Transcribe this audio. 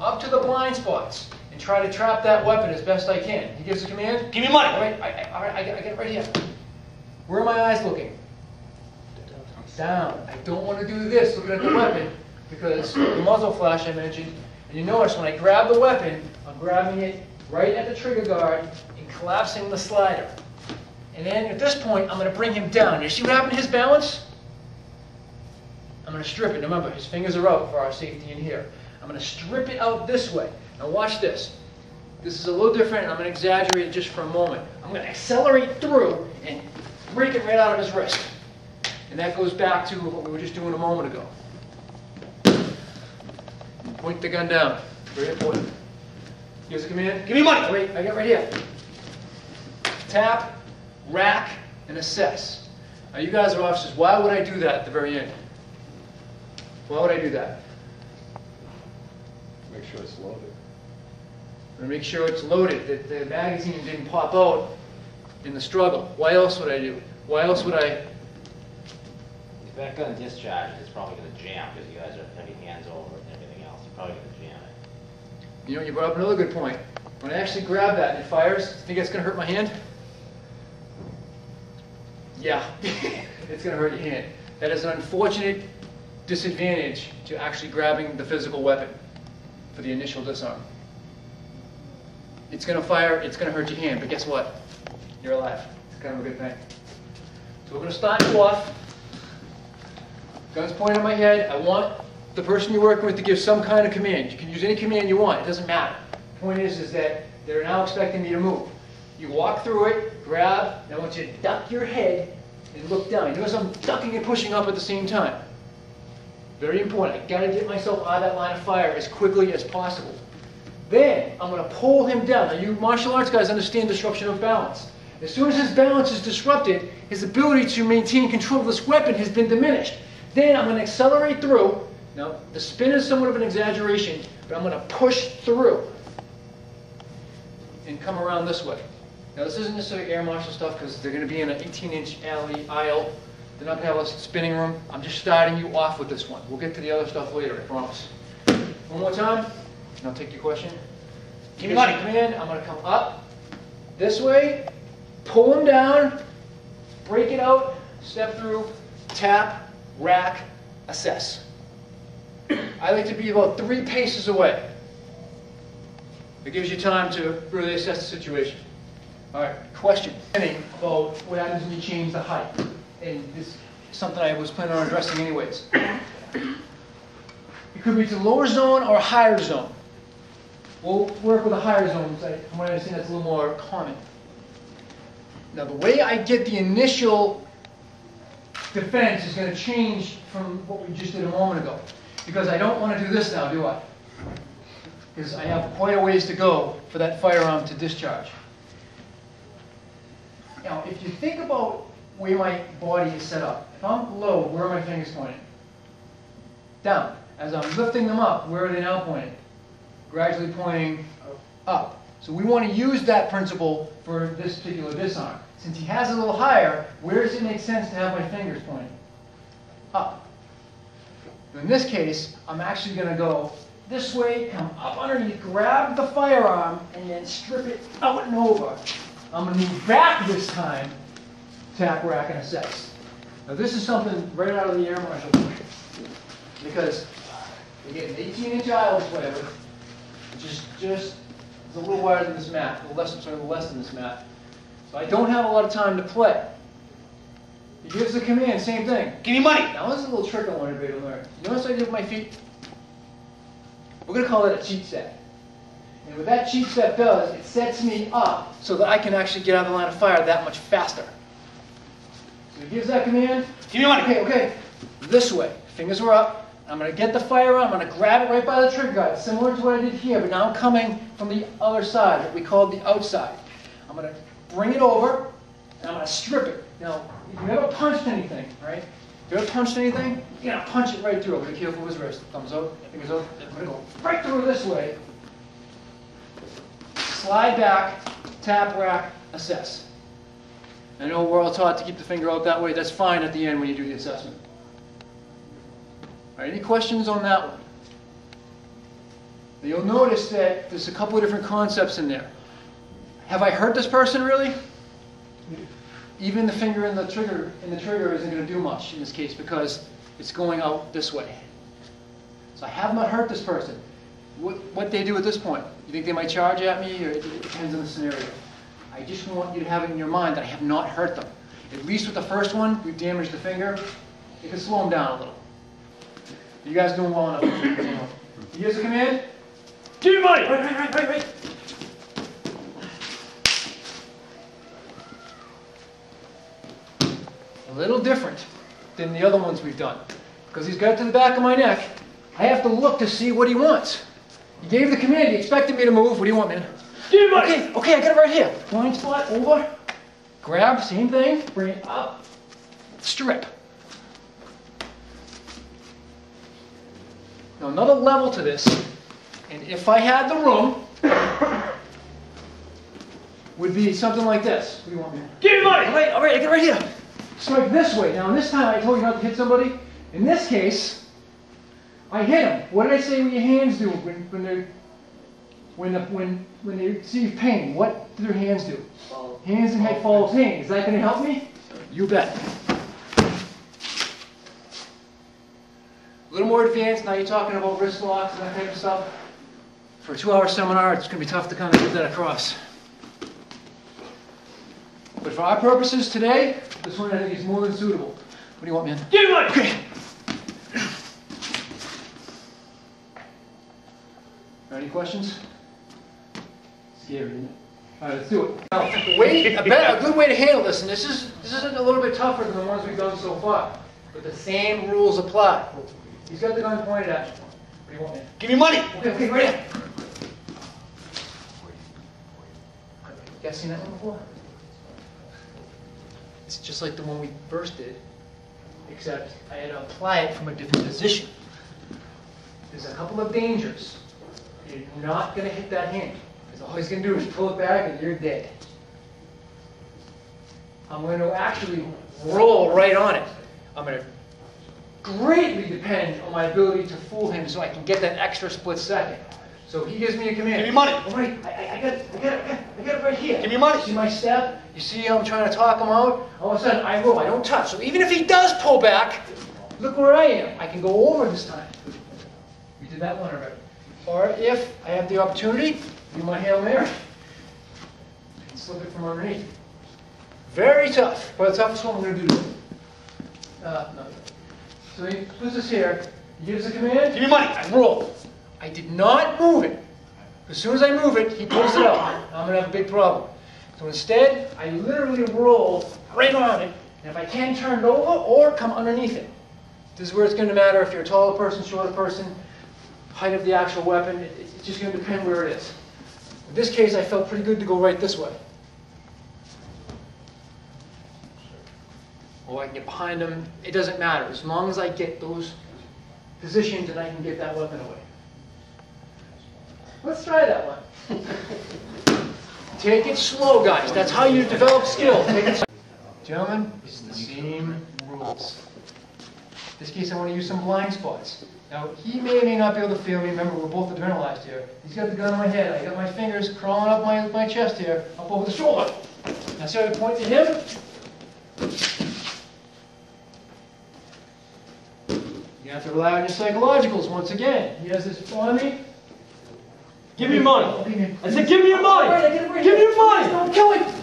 up to the blind spots and try to trap that weapon as best I can. He gives a command. Give me money. All right, I get it right here. Where are my eyes looking? Down. I don't want to do this looking at the weapon because the muzzle flash I mentioned. And you notice when I grab the weapon, I'm grabbing it right at the trigger guard and collapsing the slider. And then at this point, I'm going to bring him down. You see what happened to his balance? I'm going to strip it. Remember, his fingers are out for our safety in here. I'm going to strip it out this way. Now watch this. This is a little different, and I'm going to exaggerate it just for a moment. I'm going to accelerate through and break it right out of his wrist. And that goes back to what we were just doing a moment ago. Point the gun down. Very important. Here's a command. Give me money. Wait, I got right here. Tap, rack, and assess. Now you guys are officers. Why would I do that at the very end? Why would I do that? Make sure it's loaded. To make sure it's loaded, that the magazine didn't pop out in the struggle. Why else would I do it? Why else would I? If that gun discharges, it's probably going to jam because you guys are putting hands over it and everything else. You're probably going to jam it. You know, you brought up another good point. When I actually grab that and it fires, think it's going to hurt my hand? Yeah, it's going to hurt your hand. That is an unfortunate disadvantage to actually grabbing the physical weapon for the initial disarm. It's going to fire, it's going to hurt your hand, but guess what? You're alive. It's kind of a good thing. So we're going to start you off. Gun's pointed at my head. I want the person you're working with to give some kind of command. You can use any command you want. It doesn't matter. The point is that they're now expecting me to move. You walk through it, grab, and I want you to duck your head and look down. You notice I'm ducking and pushing up at the same time. Very important. I've got to get myself out of that line of fire as quickly as possible. Then I'm going to pull him down. Now you martial arts guys understand disruption of balance. As soon as his balance is disrupted, his ability to maintain control of this weapon has been diminished. Then I'm going to accelerate through. Now the spin is somewhat of an exaggeration, but I'm going to push through and come around this way. Now this isn't necessarily air marshal stuff because they're going to be in an 18-inch aisle. They're not going to have a spinning room. I'm just starting you off with this one. We'll get to the other stuff later, I promise. One more time, and I'll take your question. Give me money. Command. I'm going to come up this way, pull him down, break it out, step through, tap, rack, assess. I like to be about 3 paces away. It gives you time to really assess the situation. All right, question. About what happens when you change the height. And this is something I was planning on addressing anyways. It could be to lower zone or higher zone. We'll work with a higher zone. From what I understand, that's a little more common. Now, the way I get the initial defense is going to change from what we just did a moment ago. Because I don't want to do this now, do I? Because I have quite a ways to go for that firearm to discharge. Now, if you think about where my body is set up, if I'm low, where are my fingers pointing? Down. As I'm lifting them up, where are they now pointing? Gradually pointing up. So we want to use that principle for this particular disarm. Since he has it a little higher, where does it make sense to have my fingers pointing? Up. In this case, I'm actually going to go this way, come up underneath, grab the firearm, and then strip it out and over. I'm going to move back this time, tap, rack, and assess. Now this is something right out of the air marshal book. Because you get an 18-inch aisle to play with, which is just it's a little wider than this mat, a little less than this mat. So I don't have a lot of time to play. He gives the command, same thing. Give me money. Now this is a little trick I want everybody to learn. You notice what I did with my feet? We're going to call it a cheat set. And what that cheat set does, it sets me up so that I can actually get out of the line of fire that much faster. So he gives that command. Give me money. Okay. This way. Fingers are up. I'm going to get the firearm. I'm going to grab it right by the trigger guard, similar to what I did here, but now I'm coming from the other side, what we call the outside. I'm going to bring it over, and I'm going to strip it. Now, if you ever punched anything, right? If you ever punched anything, you're going to punch it right through. I'm going to careful with his wrist. Thumbs up, fingers up. I'm going to go right through this way. Slide back, tap, rack, assess. I know we're all taught to keep the finger out that way. That's fine at the end when you do the assessment. All right, any questions on that one? You'll notice that there's a couple of different concepts in there. Have I hurt this person really? Even the finger in the trigger isn't going to do much in this case because it's going out this way. So I have not hurt this person. What they do at this point? You think they might charge at me, or it depends on the scenario. I just want you to have it in your mind that I have not hurt them. At least with the first one, we've damaged the finger. You can slow them down a little. You guys doing well enough. Here's the command. Give me money! Right. A little different than the other ones we've done. Because he's got it to the back of my neck. I have to look to see what he wants. He gave the command. He expected me to move. What do you want, man? Give me money! Okay, I got it right here. Blind spot, over. Grab, same thing. Bring it up. Strip. Now another level to this, and if I had the room, would be something like this. What do you want, man? Give me money! All right, I get it right here. Strike this way. Now, this time I told you not to hit somebody. In this case, I hit him. What did I say what your hands do when they receive pain? What do their hands do? Hands and head follows pain. Is that going to help me? You bet. A little more advanced. Now you're talking about wrist locks and that type of stuff. For a 2-hour seminar, it's going to be tough to kind of get that across. But for our purposes today, this one I think is more than suitable. What do you want, man? Give me money! Okay. Any questions? Scary, isn't it? All right, let's do it. Now, a good way to handle this, and this isn't a little bit tougher than the ones we've done so far, but the same rules apply. He's got the gun pointed at you. What do you want, man? Give me money! Okay, right here. You guys seen that one before? It's just like the one we first did, except I had to apply it from a different position. There's a couple of dangers. You're not going to hit that hand, because all he's going to do is pull it back and you're dead. I'm going to actually roll right on it. I'm going to greatly depend on my ability to fool him so I can get that extra split second. So he gives me a command. Give me money! All right, I got it right here. Give me money! See my step? You see how I'm trying to talk him out? All of a sudden, I roll. I don't touch. So even if he does pull back, look where I am. I can go over this time. We did that one already. Or if I have the opportunity, do my Hail Mary. And slip it from underneath. Very tough. But the toughest one we're going to do today. No. So he puts this here. He gives a command. Give me money! I roll. I did not move it. As soon as I move it, he pulls it out. I'm going to have a big problem. So instead, I literally roll right on it. And if I can, turn it over or come underneath it. This is where it's going to matter if you're a taller person, shorter person, height of the actual weapon. It's just going to depend where it is. In this case, I felt pretty good to go right this way. Or I can get behind him. It doesn't matter. As long as I get those positions and I can get that weapon away. Let's try that one. Take it slow, guys. That's how you develop skill. Take it slow. Gentlemen, it's the same rules. In this case, I want to use some blind spots. Now, he may or may not be able to feel me. Remember, we're both adrenalized here. He's got the gun on my head. I got my fingers crawling up my chest here, up over the shoulder. Now, see how I point to him? You have to rely on your psychologicals once again. He has this on me. Give me money! I said give me your money! All right, I get it right Give me here. your money! Don't kill him!